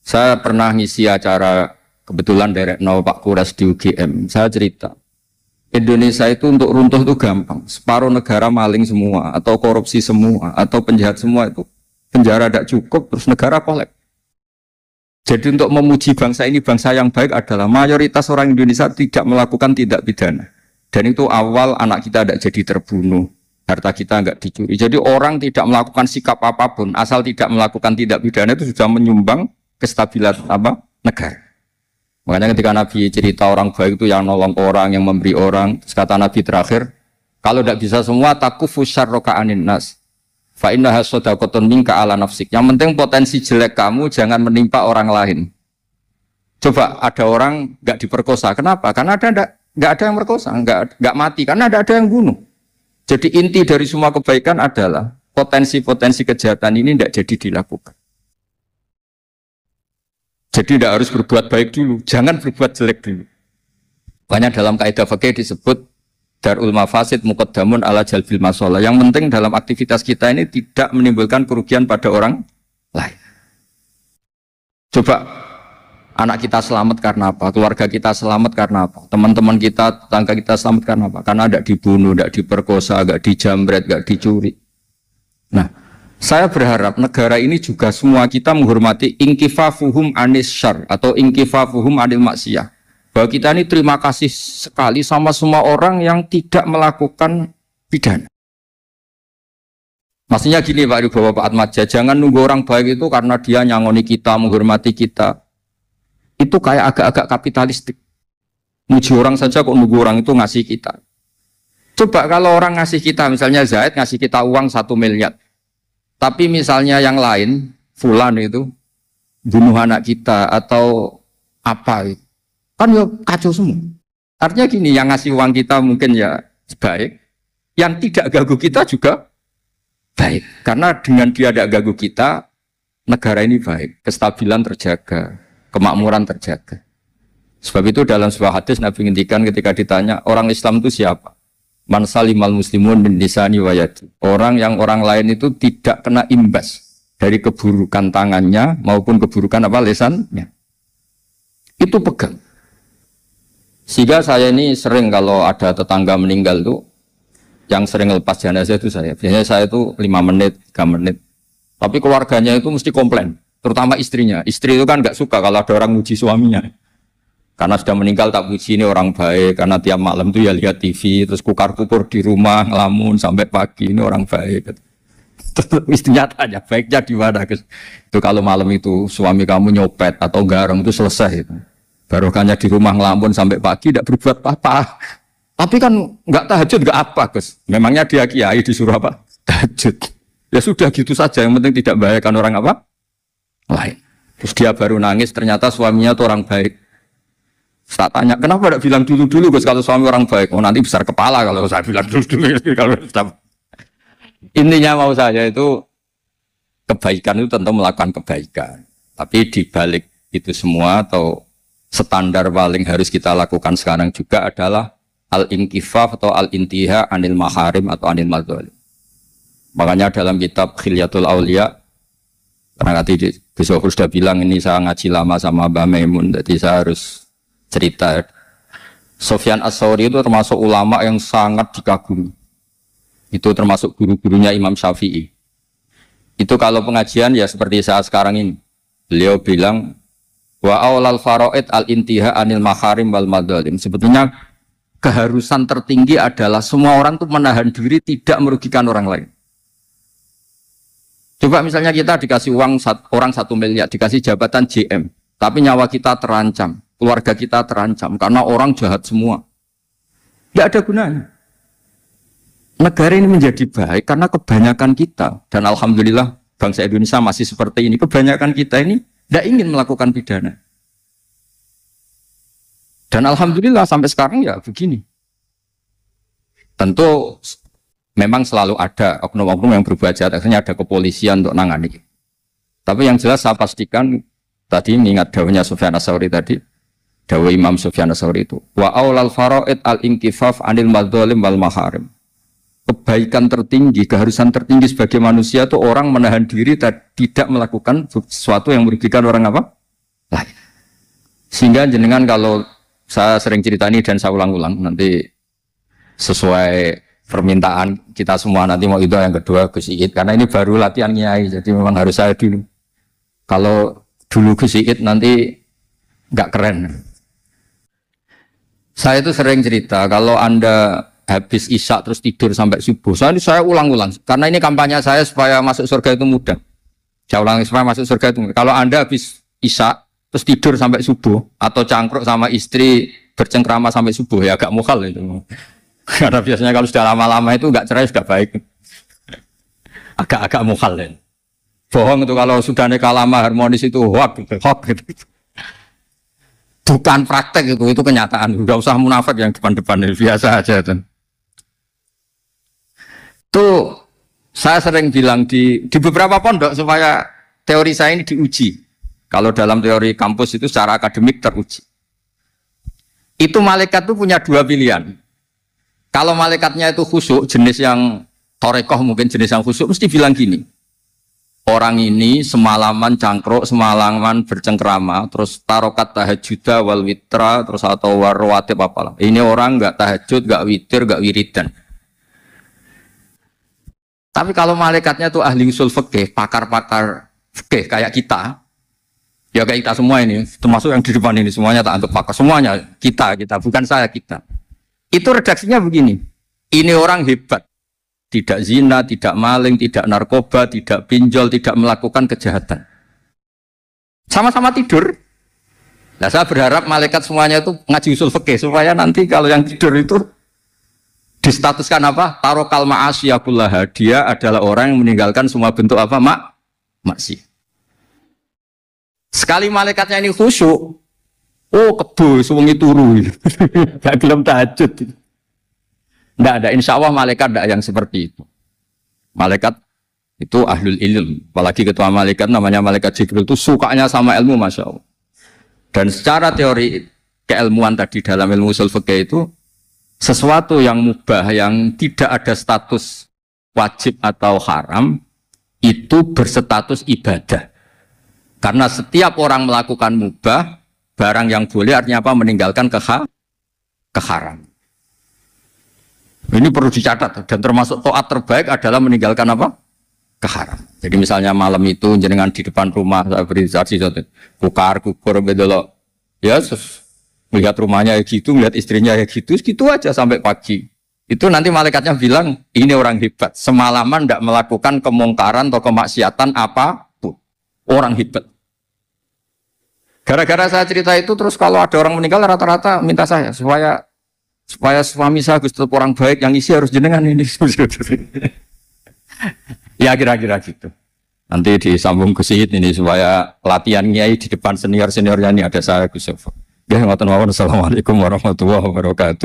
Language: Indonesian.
Saya pernah ngisi acara kebetulan dari Pak Kuras di UGM. Saya cerita, Indonesia itu untuk runtuh itu gampang. Separuh negara maling semua, atau korupsi semua, atau penjahat semua itu. Penjara tidak cukup, terus negara kolek. Jadi untuk memuji bangsa ini, bangsa yang baik adalah mayoritas orang Indonesia tidak melakukan tindak pidana. Dan itu awal anak kita tidak jadi terbunuh, harta kita enggak dicuri. Jadi orang tidak melakukan sikap apapun, asal tidak melakukan tindak pidana itu sudah menyumbang kestabilan negara. Makanya ketika Nabi cerita orang baik itu yang nolong orang, yang memberi orang, kata Nabi terakhir, kalau tidak bisa semua takufu syarroka anin nas, fa innaha shadaqatun minka ala nafsik. Yang penting potensi jelek kamu jangan menimpa orang lain. Coba ada orang nggak diperkosa, kenapa? Karena nggak ada yang merkosa, nggak mati, karena ada yang bunuh. Jadi inti dari semua kebaikan adalah potensi-potensi kejahatan ini tidak jadi dilakukan. Jadi tidak harus berbuat baik dulu, jangan berbuat jelek dulu. Makanya dalam kaidah fikih disebut darul mafasid muqaddamun ala jalbil masalah. Yang penting dalam aktivitas kita ini tidak menimbulkan kerugian pada orang lain. Coba anak kita selamat karena apa? Keluarga kita selamat karena apa? Teman-teman kita, tetangga kita selamat karena apa? Karena tidak dibunuh, tidak diperkosa, tidak dijamret, tidak dicuri. Nah, saya berharap negara ini juga semua kita menghormati inkifafuhum anis syar atau inkifafuhum anil maksiyah. Bahwa kita ini terima kasih sekali sama semua orang yang tidak melakukan pidana. Maksudnya gini Pak Ridho, Bapak Atmaja, jangan nunggu orang baik itu karena dia nyangoni kita, menghormati kita. Itu kayak agak-agak kapitalistik. Muji orang saja kok nunggu orang itu ngasih kita. Coba kalau orang ngasih kita, misalnya Zaid ngasih kita uang 1 miliar. Tapi misalnya yang lain, fulan itu, bunuh anak kita atau apa itu. Kan ya kacau semua. Artinya gini, yang ngasih uang kita mungkin ya baik, yang tidak ganggu kita juga baik. Karena dengan dia tidak ganggu kita, negara ini baik, kestabilan terjaga, kemakmuran terjaga. Sebab itu dalam sebuah hadis Nabi ngendikan ketika ditanya, orang Islam itu siapa? Man salimal muslimun min lisani wa yadi. Orang yang orang lain itu tidak kena imbas dari keburukan tangannya maupun keburukan lisannya. Itu pegang. Sehingga saya ini sering kalau ada tetangga meninggal tuh, yang sering lepas jenazah itu saya. Biasanya saya itu 5 menit, 3 menit. Tapi keluarganya itu mesti komplain, terutama istrinya. Istri itu kan nggak suka kalau ada orang muji suaminya. Karena sudah meninggal tak puji ini orang baik, karena tiap malam itu ya lihat TV, terus kukar-kukur di rumah, ngelamun sampai pagi, ini orang baik. Istrinya tanya, baiknya di mana? Itu kalau malam itu suami kamu nyopet atau garong itu selesai. Barokahnya di rumah ngelamun sampai pagi, tidak berbuat apa-apa. Tapi kan nggak tahajud, nggak apa, Gus. Memangnya dia kiai disuruh apa? Tahajud. Ya sudah gitu saja, yang penting tidak bahayakan orang apa? Lain. Terus dia baru nangis, ternyata suaminya itu orang baik. Saya tanya, kenapa tidak bilang dulu-dulu Gus kalau suami orang baik? Oh nanti besar kepala kalau saya bilang dulu-dulu. Intinya mau saya itu kebaikan itu tentu melakukan kebaikan. Tapi dibalik itu semua atau standar paling harus kita lakukan sekarang juga adalah al-inkifaf atau al-intiha anil maharim atau anil madzalim. Makanya dalam kitab Khilyatul Aulia, karena tadi Gus Wafur sudah bilang ini saya ngaji lama sama Mbah Maimun, jadi saya harus cerita. Sufyan Ats-Tsauri itu termasuk ulama yang sangat dikagumi. Itu termasuk guru-gurunya Imam Syafi'i. Itu kalau pengajian ya seperti saat sekarang ini. Beliau bilang wa aulal faraid al-intiha anil maharim wal madzalim. Sebetulnya keharusan tertinggi adalah semua orang itu menahan diri tidak merugikan orang lain. Coba misalnya kita dikasih uang orang 1 miliar, dikasih jabatan JM, tapi nyawa kita terancam. Keluarga kita terancam karena orang jahat semua. Tidak ada gunanya. Negara ini menjadi baik karena kebanyakan kita, dan alhamdulillah bangsa Indonesia masih seperti ini. Kebanyakan kita ini tidak ingin melakukan pidana. Dan alhamdulillah sampai sekarang ya begini. Tentu memang selalu ada oknum-oknum yang berbuat jahat, akhirnya ada kepolisian untuk nangani. Tapi yang jelas saya pastikan, tadi mengingat dawuhnya Sufyan Ats-Tsauri tadi, dawuh Imam Sufyan Ats-Tsauri itu wa aulal faraid al-inkifaf anil madzalim wal maharim. Kebaikan tertinggi, keharusan tertinggi sebagai manusia itu orang menahan diri tidak melakukan sesuatu yang merugikan orang apa? Lah, sehingga jenengan kalau saya sering cerita ini dan saya ulang-ulang nanti sesuai permintaan kita semua nanti mau itu yang kedua Gus Iit karena ini baru latihan nyai jadi memang harus saya dulu. Kalau dulu Gus Iit nanti nggak keren. Saya itu sering cerita kalau Anda habis isya terus tidur sampai subuh. Saya ulang-ulang karena ini kampanye saya supaya masuk surga itu mudah. Saya ulangi supaya masuk surga itu mudah. Kalau Anda habis isya terus tidur sampai subuh atau cangkruk sama istri bercengkrama sampai subuh ya agak mukhal itu. Karena biasanya kalau sudah lama-lama itu enggak cerai sudah baik. Agak-agak mukhal ya. Bohong itu kalau sudah nikah lama harmonis itu hoak gitu. Bukan praktek itu kenyataan. Udah usah munafik yang depan-depan ini biasa aja kan. Tuh saya sering bilang di beberapa pondok supaya teori saya ini diuji. Kalau dalam teori kampus itu secara akademik teruji. Itu malaikat itu punya dua pilihan. Kalau malaikatnya itu khusyuk, jenis yang torekoh mungkin jenis yang khusyuk, mesti bilang gini. Orang ini semalaman cangkruk, semalaman bercengkrama, terus tarokat tahajjuda wal witra, terus atau warwatib apalah. Ini orang enggak tahajud, enggak witir, enggak wiridan. Tapi kalau malaikatnya itu ahli usul fikih, pakar-pakar fikih kayak kita, ya kayak kita semua ini, termasuk yang di depan ini semuanya tak untuk pakar, semuanya kita bukan saya kita. Itu redaksinya begini. Ini orang hebat. Tidak zina, tidak maling, tidak narkoba, tidak pinjol, tidak melakukan kejahatan. Sama-sama tidur. Nah, saya berharap malaikat semuanya itu ngaji usul fikih supaya nanti kalau yang tidur itu distatuskan apa? Tarokal ma'asyiyakullaha. Dia adalah orang yang meninggalkan semua bentuk apa? Maksiat. Sekali malaikatnya ini khusyuk, oh kebo, sewengi turu, gak gelem tahajud. Tidak ada, insya Allah malaikat tidak yang seperti itu. Malaikat itu ahlul ilm, apalagi ketua malaikat namanya malaikat Jibril itu sukanya sama ilmu, masya Allah. Dan secara teori keilmuan tadi dalam ilmu usul fikih itu sesuatu yang mubah, yang tidak ada status wajib atau haram, itu berstatus ibadah. Karena setiap orang melakukan mubah, barang yang boleh artinya apa? Meninggalkan keharam. Ini perlu dicatat dan termasuk taat terbaik adalah meninggalkan apa? Keharam. Jadi misalnya malam itu jenengan di depan rumah saya beri saksi kukar kukur bedolo, ya melihat rumahnya ya gitu, melihat istrinya ya gitu aja sampai pagi. Itu nanti malaikatnya bilang ini orang hebat. Semalaman tidak melakukan kemungkaran atau kemaksiatan apapun. Orang hebat. Gara-gara saya cerita itu terus kalau ada orang meninggal rata-rata minta saya supaya suami saya Gus tetap orang baik yang isi harus jenengan ini. Ya kira-kira gitu. Nanti disambung Gus Iit ini supaya latihan nyai di depan senior-seniornya ini ada saya Gus Sofa. Ya, assalamualaikum warahmatullahi wabarakatuh.